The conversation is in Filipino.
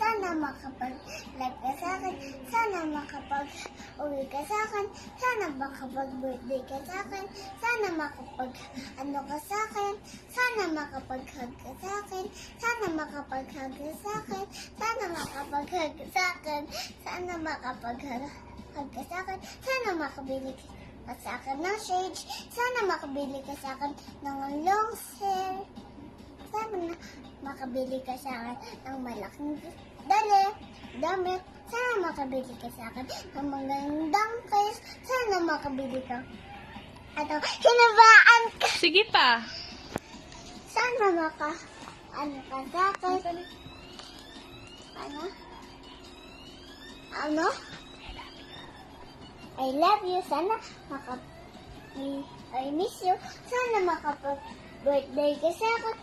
Sana makapag-like ka sa akin. Sana makapag-uwi ka sa akin. Sana makapag-birthday ka sa akin. Sana makapag-ano ka sa akin. Sana makapag-hug ka sa akin. Sana makapag-hug ka sa akin. Sana makapag-hug ka sa akin. Sana makapag-hug ka sa akin. Sana makabili ka sa akin ng shades. Sana makabili ka sa akin ng long hair. Sana makabili ka sa akin ng malaking damit. Sana makabili ka sa akin ng magandang case. Sana makabili ka. Hinabaan ka. Sige pa. Sana ano ka sa akin. Ano? I love you. Sana I miss you. Sana makapag-birthday ka sa akin.